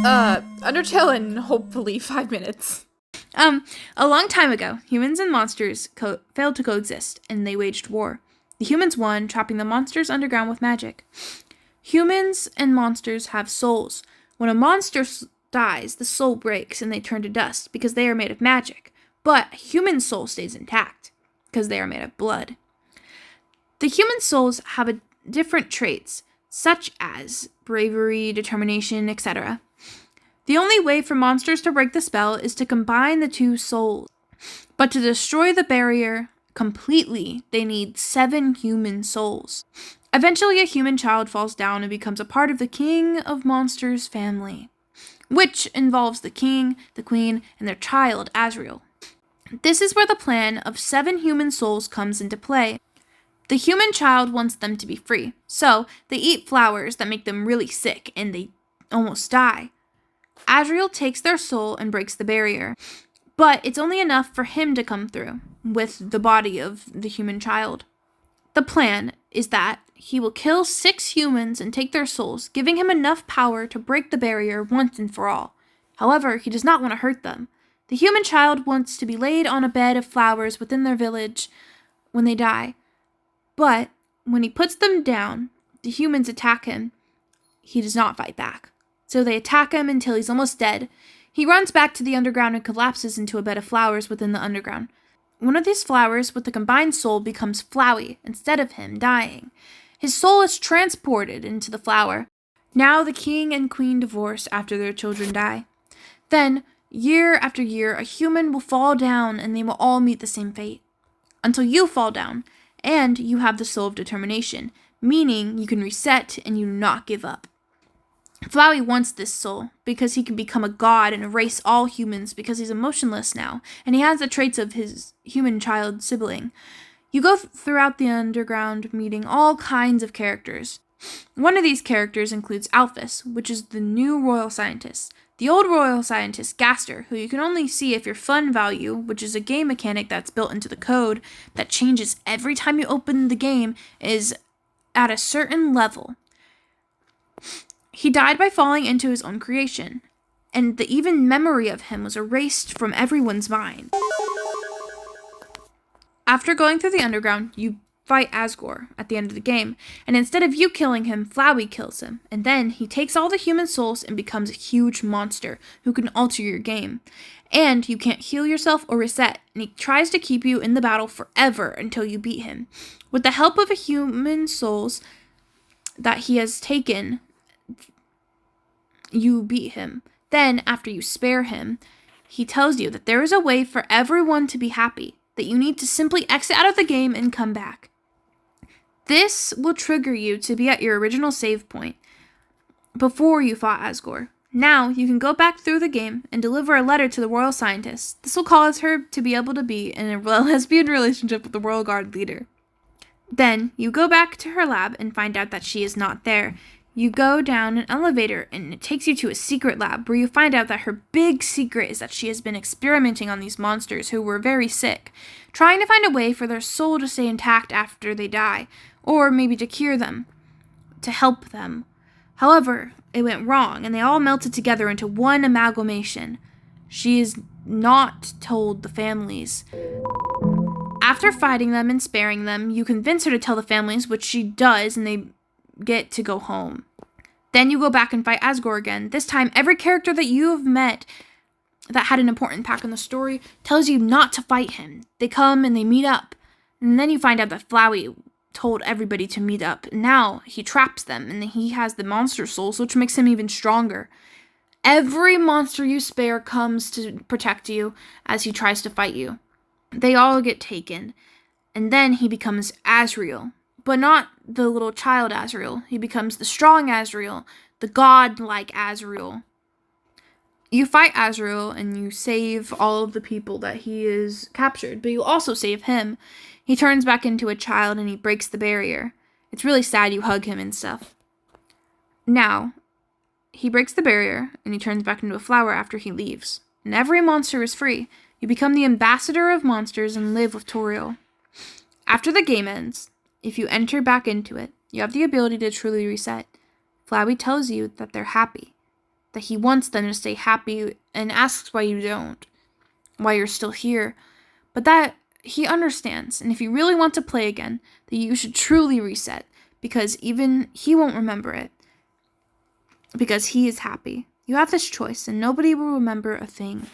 Undertale in hopefully 5 minutes. A long time ago, humans and monsters failed to coexist, and they waged war. The humans won, trapping the monsters underground with magic. Humans and monsters have souls. When a monster dies, the soul breaks and they turn to dust because they are made of magic. But a human soul stays intact because they are made of blood. The human souls have different traits, such as bravery, determination, etc. The only way for monsters to break the spell is to combine the two souls. But to destroy the barrier completely, they need 7 human souls. Eventually, a human child falls down and becomes a part of the King of Monsters family, which involves the king, the queen, and their child, Azrael. This is where the plan of 7 human souls comes into play. The human child wants them to be free, so they eat flowers that make them really sick and they almost die. Azrael takes their soul and breaks the barrier, but it's only enough for him to come through with the body of the human child. The plan is that he will kill 6 humans and take their souls, giving him enough power to break the barrier once and for all. However, he does not want to hurt them. The human child wants to be laid on a bed of flowers within their village when they die. But when he puts them down, the humans attack him. He does not fight back. So they attack him until he's almost dead. He runs back to the underground and collapses into a bed of flowers within the underground. One of these flowers with the combined soul becomes Flowey instead of him dying. His soul is transported into the flower. Now the king and queen divorce after their children die. Then, year after year, a human will fall down and they will all meet the same fate. Until you fall down, and you have the soul of determination, meaning you can reset and you do not give up. Flowey wants this soul because he can become a god and erase all humans because he's emotionless now, and he has the traits of his human child sibling. You go throughout the underground meeting all kinds of characters. One of these characters includes Alphys, which is the new royal scientist. The old royal scientist, Gaster, who you can only see if your fun value, which is a game mechanic that's built into the code that changes every time you open the game, is at a certain level. He died by falling into his own creation, and the even memory of him was erased from everyone's mind. After going through the underground, you fight Asgore at the end of the game, and instead of you killing him, Flowey kills him, and then he takes all the human souls and becomes a huge monster who can alter your game. And you can't heal yourself or reset, and he tries to keep you in the battle forever until you beat him. With the help of a human souls that he has taken, you beat him. Then, after you spare him, he tells you that there is a way for everyone to be happy, that you need to simply exit out of the game and come back. This will trigger you to be at your original save point before you fought Asgore. Now, you can go back through the game and deliver a letter to the royal scientist. This will cause her to be able to be in a lesbian relationship with the royal guard leader. Then, you go back to her lab and find out that she is not there. You go down an elevator and it takes you to a secret lab where you find out that her big secret is that she has been experimenting on these monsters who were very sick, trying to find a way for their soul to stay intact after they die, or maybe to cure them, to help them. However, it went wrong and they all melted together into one amalgamation. She is not told the families. After fighting them and sparing them, you convince her to tell the families, which she does, and they get to go home. Then you go back and fight Asgore again. This time, every character that you have met that had an important impact on the story tells you not to fight him. They come and they meet up. And then you find out that Flowey told everybody to meet up. Now he traps them and he has the monster souls, which makes him even stronger. Every monster you spare comes to protect you as he tries to fight you. They all get taken. And then he becomes Azrael. But not the little child Azrael. He becomes the strong Azrael, the god-like Azrael. You fight Azrael and you save all of the people that he is captured, but you also save him. He turns back into a child and he breaks the barrier. It's really sad. You hug him and stuff. Now, he breaks the barrier and he turns back into a flower after he leaves. And every monster is free. You become the ambassador of monsters and live with Toriel. After the game ends, if you enter back into it, you have the ability to truly reset. Flowey tells you that they're happy. that he wants them to stay happy and asks why you don't, why you're still here. But that he understands, and if you really want to play again, that you should truly reset, because even he won't remember it, because he is happy. You have this choice, and nobody will remember a thing.